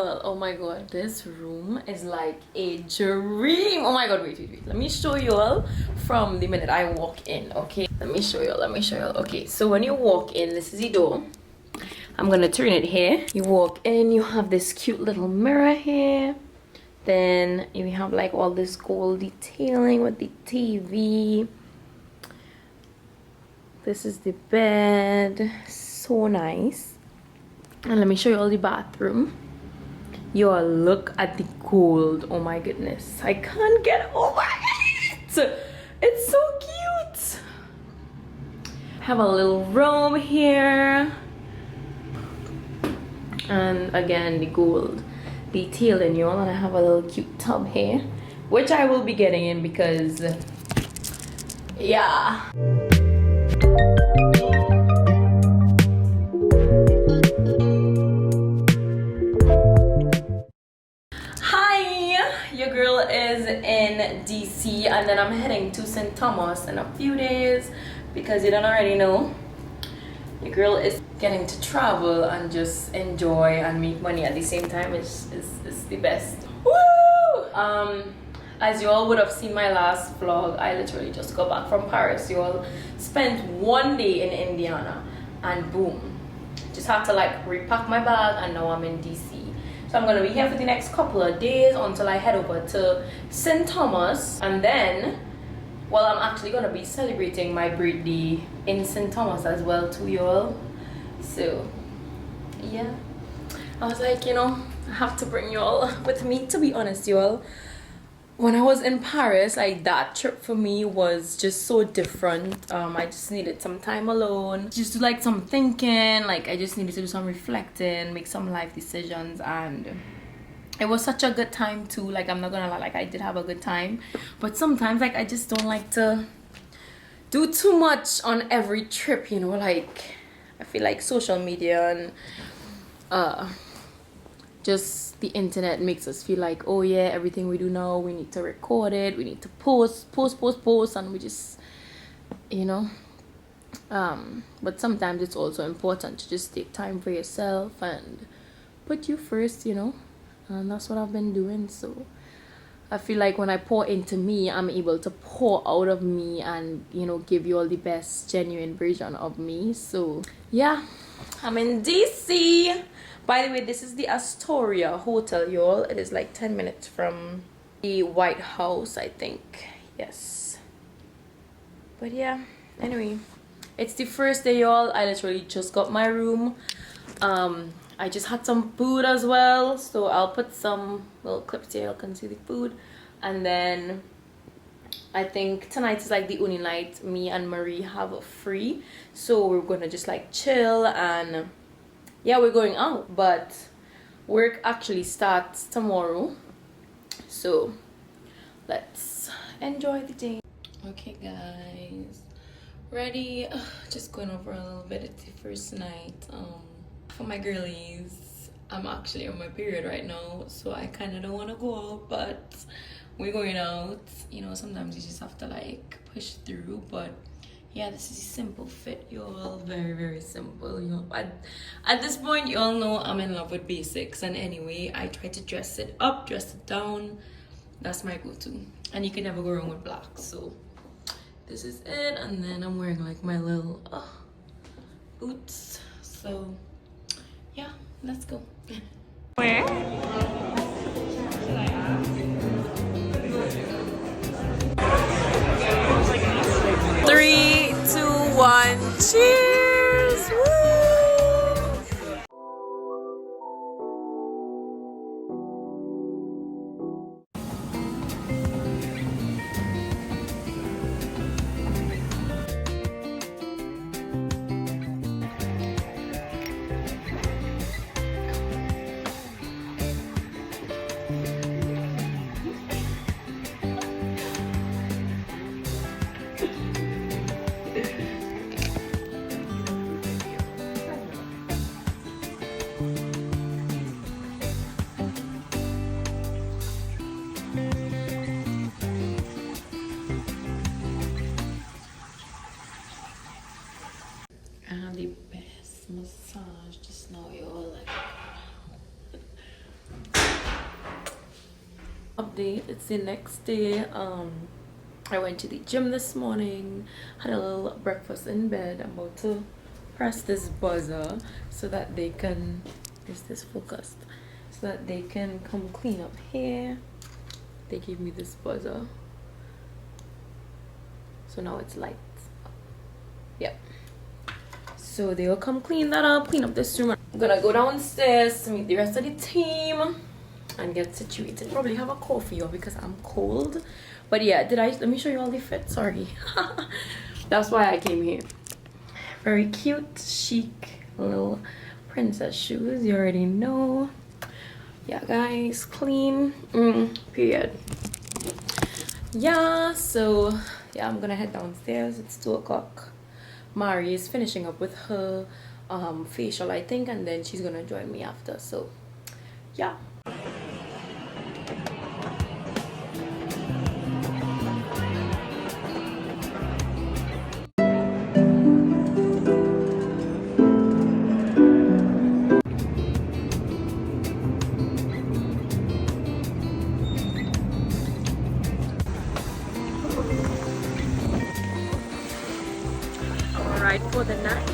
y'all. Oh my god, this room is like a dream. Oh my god, wait. Let me show y'all from the minute I walk in, okay? Let me show y'all. Okay, so when you walk in, this is the door. I'm gonna turn it here. You walk in, you have this cute little mirror here. Then you have like all this gold detailing with the TV. This is the bed. So nice. And let me show you all the bathroom. Y'all, look at the gold. Oh my goodness, I can't get over it. It's so cute. Have a little room here, and again the gold detailing, y'all. And I have a little cute tub here, which I will be getting in because yeah. Your girl is in DC, and then I'm heading to St. Thomas in a few days because you don't already know, your girl is getting to travel and just enjoy and make money at the same time. It's the best. Woo! As you all would have seen my last vlog, I literally just got back from Paris. You all spent one day in Indiana and boom, just had to like repack my bag, and now I'm in DC. So I'm gonna be here for the next couple of days until I head over to St. Thomas, and then, well, I'm actually gonna be celebrating my birthday in St. Thomas as well too, y'all. So yeah, I was like, you know, I have to bring y'all with me. To be honest, y'all, when I was in Paris, like, that trip for me was just so different. I just needed some time alone, just do like some thinking. Like, I just needed to do some reflecting, make some life decisions, and it was such a good time too. Like, I'm not gonna lie, like, I did have a good time, but sometimes, like, I just don't like to do too much on every trip, you know. Like, I feel like social media and just the internet makes us feel like, oh yeah, everything we do now, we need to record it, we need to post, and we just, you know. But sometimes it's also important to just take time for yourself and put you first, you know. And that's what I've been doing. So I feel like when I pour into me, I'm able to pour out of me and, you know, give you all the best genuine version of me. So yeah, I'm in DC. By the way, this is the Astoria Hotel, y'all. It is like 10 minutes from the White House, I think. Yes. But yeah, anyway, it's the first day, y'all. I literally just got my room. I just had some food as well, so I'll put some little clips here. You can see the food. And then I think tonight is like the only night me and Marie have free, so we're gonna just like chill, and yeah, we're going out, but work actually starts tomorrow, so let's enjoy the day. Okay guys, ready. Just going over a little bit. It's the first night. For my girlies, I'm actually on my period right now, so I kind of don't want to go out, but we're going out. You know, sometimes you just have to like push through. But yeah, this is a simple fit, y'all. Very simple, you know. At this point, you all know I'm in love with basics, and anyway, I try to dress it up, dress it down. That's my go-to, and you can never go wrong with black. So this is it, and then I'm wearing like my little boots. So yeah, let's go. Where? 3, 2, 1, cheers! Woo! I have the best massage just now, y'all. Like, Update, it's the next day. I went to the gym this morning, had a little breakfast in bed. I'm about to press this buzzer so that they can, is this focused, so that they can come clean up here. They gave me this buzzer, so now it's light. Yep, so they will come clean that up, clean up this room. I'm gonna go downstairs to meet the rest of the team and get situated. Probably have a coffee or because I'm cold. But yeah, let me show you all the fit. Sorry. That's why I came here. Very cute, chic little princess shoes. You already know. Yeah, guys, clean. Period. Yeah, so yeah, I'm gonna head downstairs. It's 2 o'clock. Mari is finishing up with her facial, I think, and then she's gonna join me after. So yeah. For the night.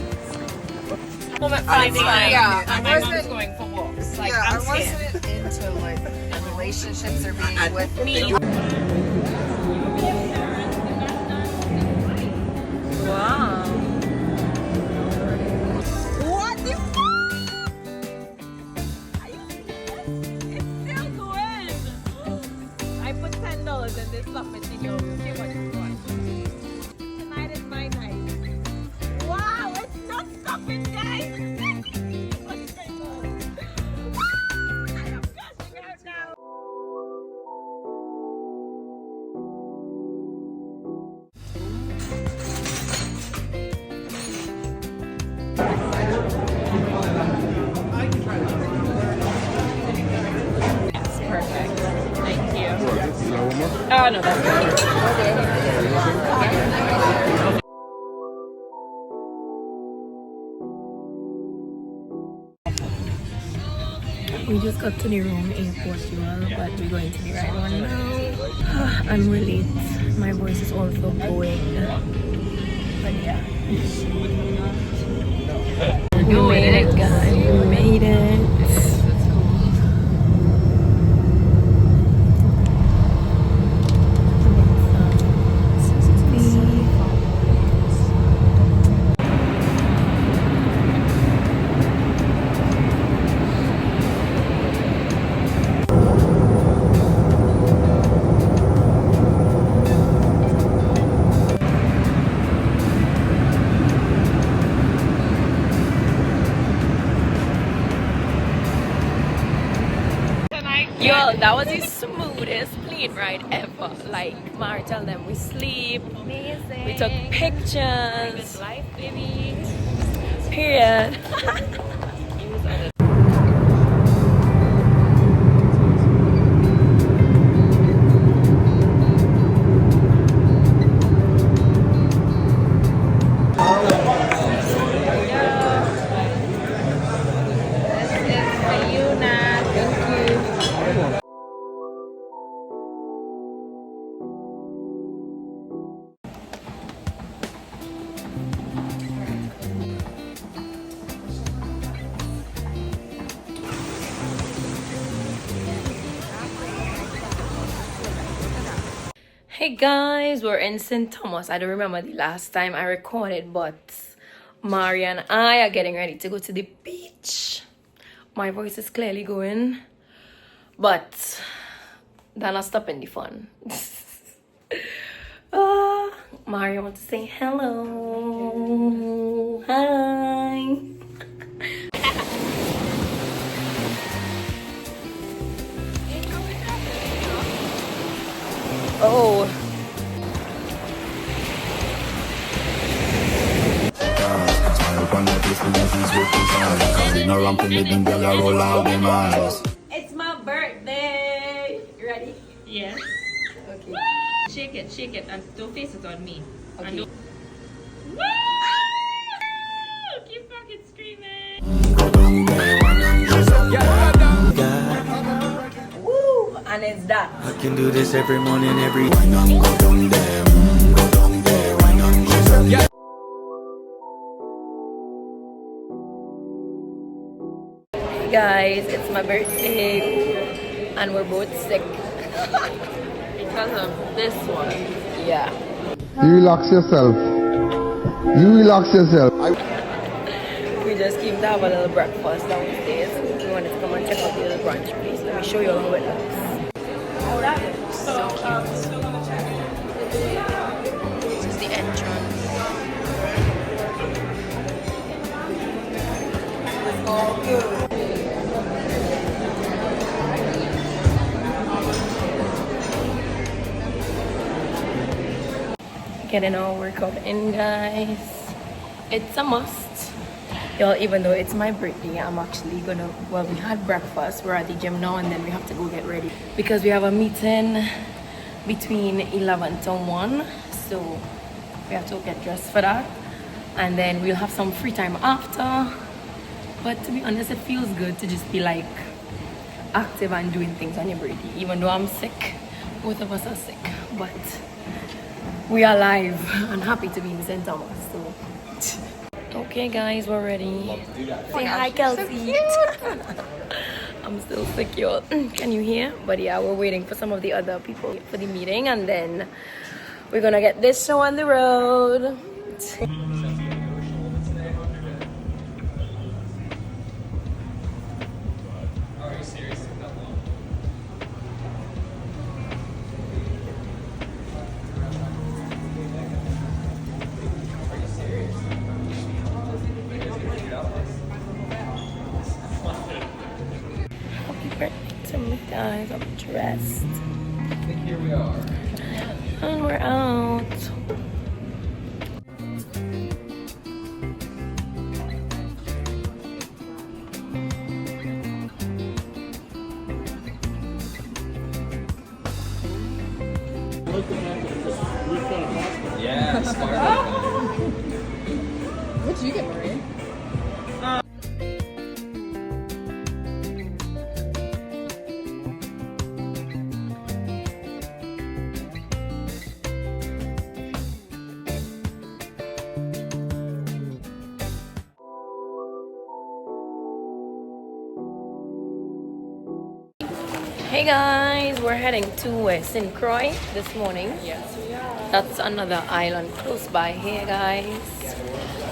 Yeah, I wasn't going for walks. Like, yeah, I wasn't into like relationships or being with me. Wow. What the fuck? Are you serious? It's still going. I put $10 in this stuff and see what you want. Tonight is my night. Wow, it's not stopping, guys. What's going on? I am gushing out now. It's perfect. Thank you. Oh, no, that's good. We just got to the room in Portugal, but we're going to the right one now. I'm really late. My voice is also going. But yeah. We made it, guys. We made it. Yo, that was the smoothest plane ride ever. Like, Mari tell them we sleep. Amazing. We took pictures. It's life, baby. Period. Hey guys, we're in St. Thomas. I don't remember the last time I recorded, but Mari and I are getting ready to go to the beach. My voice is clearly going, but they're not stopping the fun. Mari, I want to say hello. Hi. Oh. It's my birthday. You ready? Yes. Okay. Shake it, and don't face it on me. Okay. And don't... Woo! Keep fucking screaming. Woo! And one is that. I can do this every morning, every wine and go down there, go down there, wine and go down there. Hey guys, it's my birthday and we're both sick. Because of this one. Yeah. You relax yourself. You relax yourself. We just came to have a little breakfast downstairs. We wanted to come and check out the little brunch place. Let me show you how it looks. So cute. This is the entrance. Getting our workout in, guys. It's a must. Y'all, even though it's my birthday, I'm actually gonna, well, we had breakfast, we're at the gym now, and then we have to go get ready because we have a meeting between 11 to 1, so we have to get dressed for that, and then we'll have some free time after. But to be honest, it feels good to just be like active and doing things on your birthday. Even though I'm sick, both of us are sick, but we are alive and happy to be in St. Thomas. So okay guys, we're ready. Say hi, Kelsey. I'm still sick, y'all. Can you hear? But yeah, we're waiting for some of the other people for the meeting, and then we're gonna get this show on the road. To me, guys, I'm dressed. Here we are. And we're out. Yeah, smart. What did you get, Marie? Hey guys, we're heading to St. Croix this morning. Yes, we are. That's another island close by here, guys.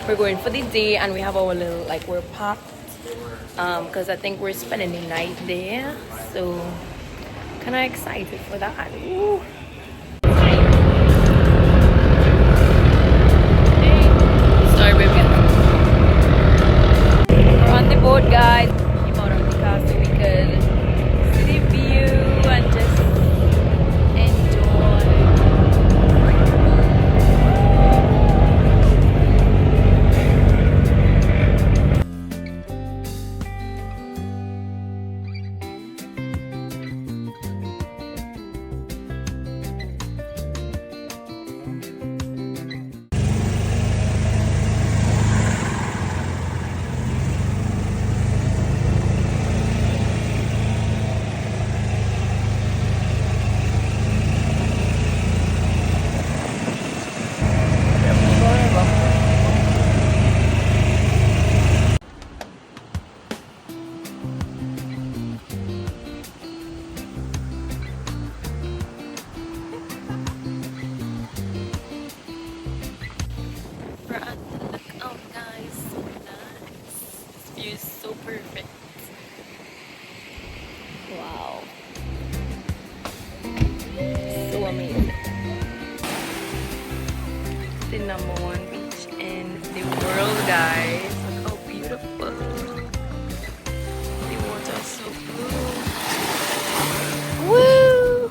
We're going for the day, and we have our little, like, we're packed because I think we're spending the night there. So, kind of excited for that. Woo. Hey. Sorry, baby. We're on the boat, guys. Came out of the car so we could see the view and just enjoy. We're at the lookout, guys. So nice. This view is so perfect. Wow. So amazing. The #1 beach in the world, guys. Look how beautiful. The water is so blue. Woo!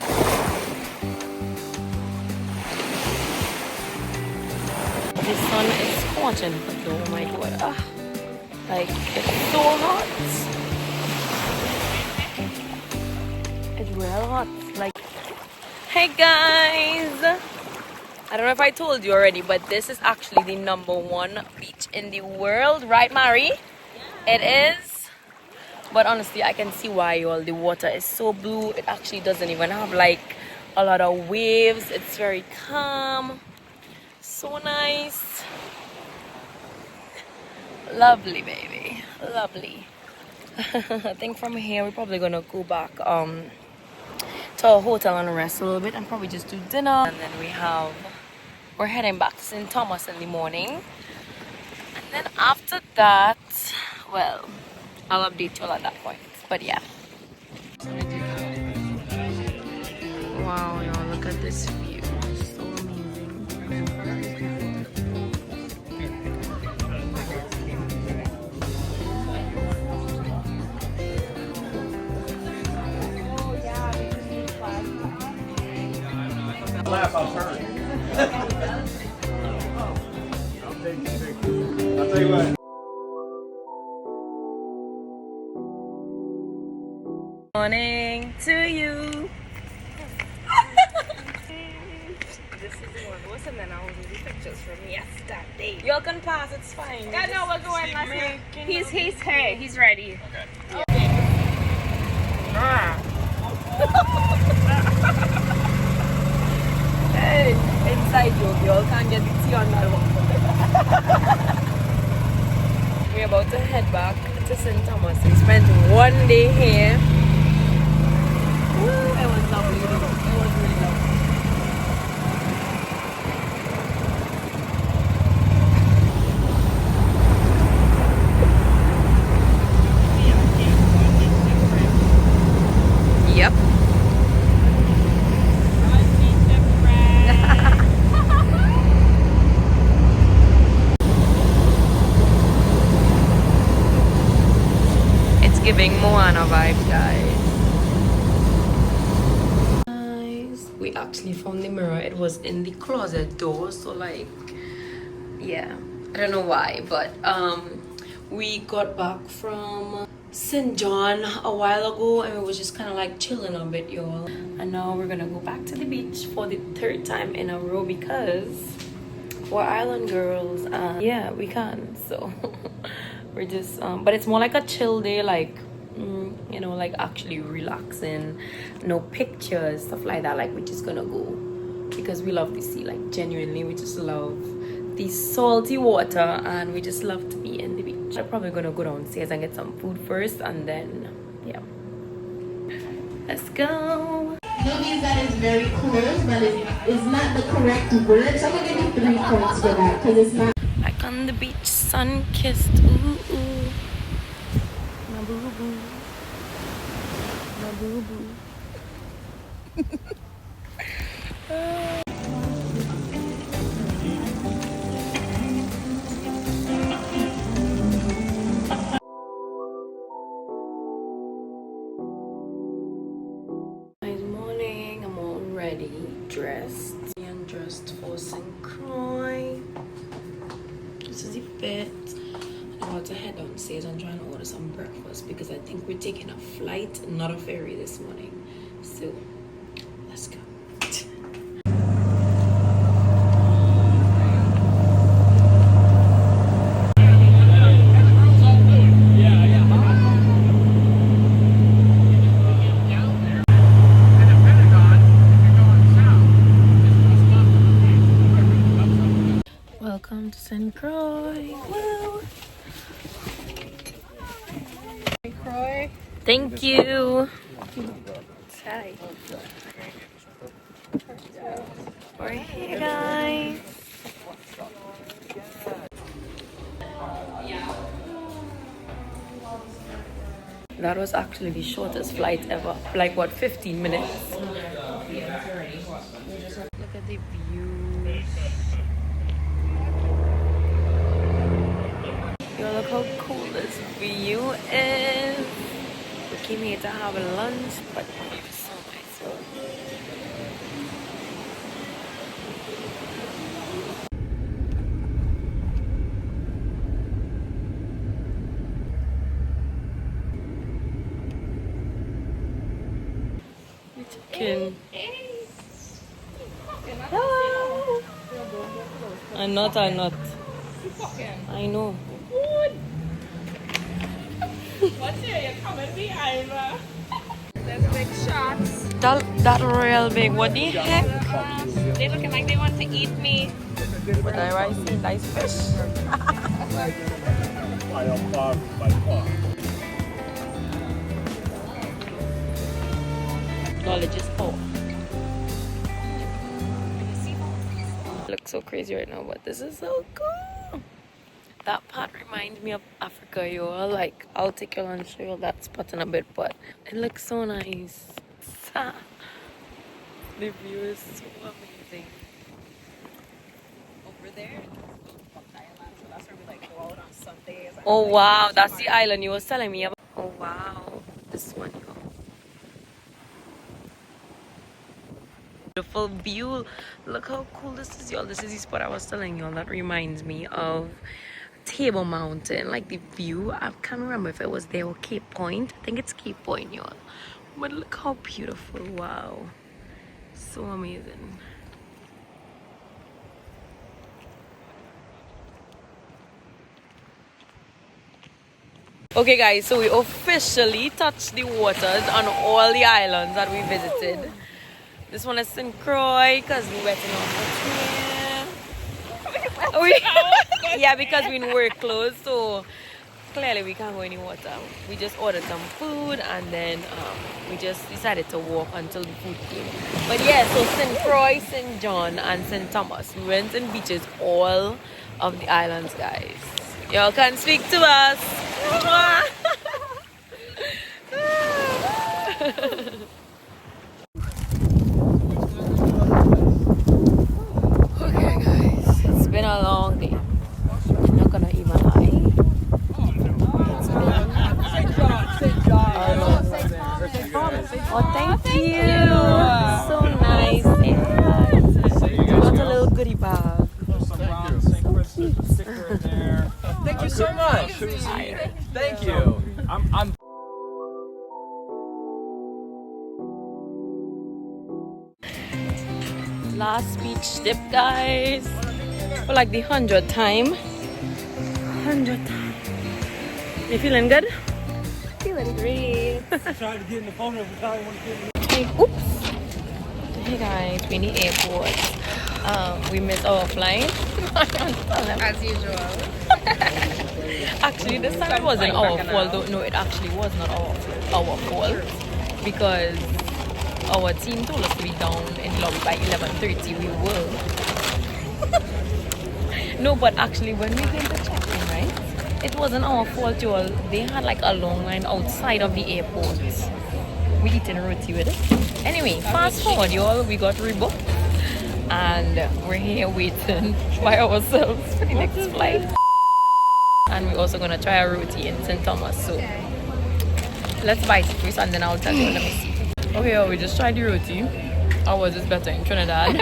The sun is scorching, but oh my god, like, it's so hot. It's real hot. Like, hey guys, I don't know if I told you already, but this is actually the #1 beach in the world, right, Mari? Yeah. It is. But honestly, I can see why, y'all. The water is so blue. It actually doesn't even have like a lot of waves. It's very calm. So nice. Lovely, baby. Lovely. I think from here we're probably gonna go back to our hotel and rest a little bit and probably just do dinner. And then we're heading back to St. Thomas in the morning. And then after that, well, I'll update you all at that point. But yeah. Wow, y'all, look at this view. So amazing. Laugh, I'll turn. I'll take the picture. I'll tell you what. Morning to you. This is the one. Listen, then I was with the pictures from yesterday. Y'all can pass, it's fine. Yeah, no, we're going. He's here. He's ready. Hey, inside joke, y'all can't get the tea on that one. We're about to head back to St. Thomas. We spent one day here. Woo, it was lovely. It was really lovely. Yep. It's giving Moana vibes, guys. We actually found the mirror. It was in the closet door, so like, yeah, I don't know why, but we got back from St. John a while ago and we was just kind of like chilling a bit, y'all. And now we're gonna go back to the beach for the third time in a row because we're island girls and yeah, we can. So we're just but it's more like a chill day, like you know, like actually relaxing, no pictures, stuff like that. Like we're just gonna go because we love the sea, like genuinely we just love the salty water and we just love to be in the beach. I'm probably gonna go downstairs and get some food first and then yeah, let's go. Notice that it's very close, but it's not the correct word. So I'm gonna give you 3 points for that because it's not. Like on the beach, sun kissed. Ooh, ooh. My boo boo. My boo boo. Nice morning. I'm all ready, dressed. And dressed for St. Croix. This is the fit. I'm about to head downstairs and try and order some breakfast because I think we're taking a flight, not a ferry this morning. So let's go. Welcome to St. Croix. Woo! Croy. Thank you. Hi. We're here, guys. That was actually the shortest flight ever. Like what, 15 minutes? Look at the views. Yo, look how cool this view is. We came here to have lunch, but it's so nice. Chicken. Hello. I'm not. I know. What's here? You're coming behind, man. There's big sharks. That real big. What the heck? They looking like they want to eat me. But I see nice fish. Knowledge is power. Looks so crazy right now, but this is so cool. That part reminds me of Africa, yo. Like, I'll take you and show you that spot in a bit, but it looks so nice. The view is so amazing. Over there, so that's where we like go out on Sundays. Oh wow, that's the island you was telling me about. Oh wow, this one, yo. Beautiful view. Look how cool this is, y'all. This is the spot I was telling y'all that reminds me of Table Mountain. Like the view, I can't remember if it was there or Cape Point. I think it's Cape Point, y'all. But look how beautiful. Wow, so amazing. Okay guys, so we officially touched the waters on all the islands that we visited. This one is St. Croix because we went in our yeah, because we're in work clothes, so clearly we can't go any water. We just ordered some food and then we just decided to walk until the food came. But yeah, so St. Croix, St. John and St. Thomas. We went in beaches all of the islands, guys. Y'all can speak to us. Okay guys, it's been a long day. I'm not gonna even lie. It's been a long day. Oh, thank you. So nice. Yeah. Got a little goodie bag. Thank you so much. Thank you. I'm Last beach dip, guys. For like the 100th time. 100th time. You feeling good? Feeling great. trying to get in the phone every time I want to get in. Hey, oops. Hey guys, we in the airport. We missed our flight. As usual. Actually, this time it wasn't our fault. Though. No, it actually was not our fault because our team told us to be down in the lobby by 11:30. We were. No, but actually, when we came to check in, right, it wasn't our fault, y'all. They had like a long line outside of the airport. We eating roti with it. Anyway, fast forward, y'all. We got rebooked. And we're here waiting by ourselves for the next flight. And we're also gonna try a roti in St. Thomas. So let's bite it first and then I'll tell you. Let me see. Okay, we just tried the roti. Ours is better in Trinidad.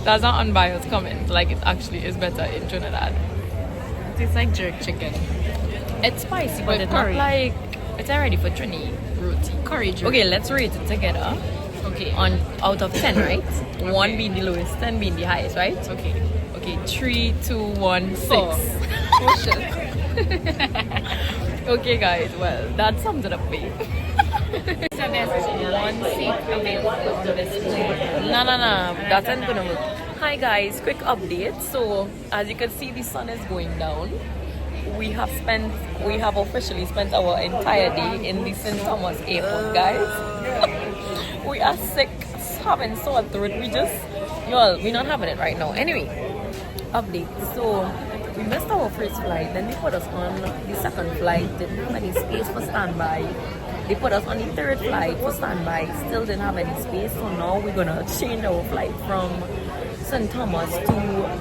That's not unbiased comment. Like, it actually is better in Trinidad. It tastes like jerk chicken. It's spicy, but it's not curry. like it's already for Trini roti. Curry jerk. Okay, let's rate it together. Okay. On out of 10, right? 1 being the lowest, 10 being the highest, right? Okay. Okay, 3, 2, 1, 6. Oh. Oh shit. Okay, guys. Well, that sums it up, babe. So there's one seat available on this plane. No. That's not gonna work. Hi, guys. Quick update. So, as you can see, the sun is going down. We have officially spent our entire day in the St. Thomas airport, guys. We are sick, having sore throat. We're not having it right now. Anyway, update. So we missed our first flight. Then they put us on the second flight. Didn't have any space for standby. They put us on the third flight for standby. Still didn't have any space. So now we're gonna change our flight from St. Thomas to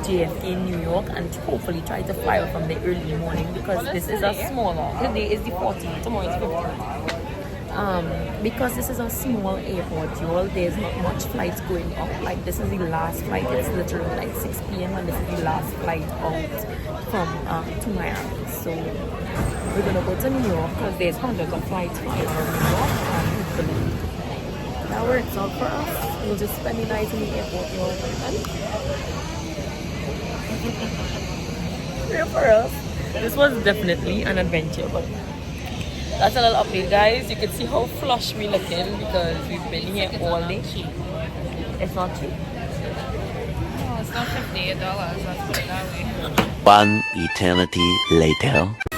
JFK, New York, and hopefully try to fly out from the early morning because this is a smaller. Today is the 14th. Tomorrow is 15th. Because this is a small airport, y'all, there's not much flights going up. Like, this is the last flight. It's literally like 6 p.m. and this is the last flight out from to Miami. So we're gonna go to New York because there's hundreds of flights flying out of New York, and hopefully that works out for us. We'll just spend the night in the airport, y'all. Real for us. This was definitely an adventure, but that's a little update, guys. You can see how flush we're looking because we've been here all day. It's not cheap. Oh, it's not $58. Let's put it that way. One eternity later.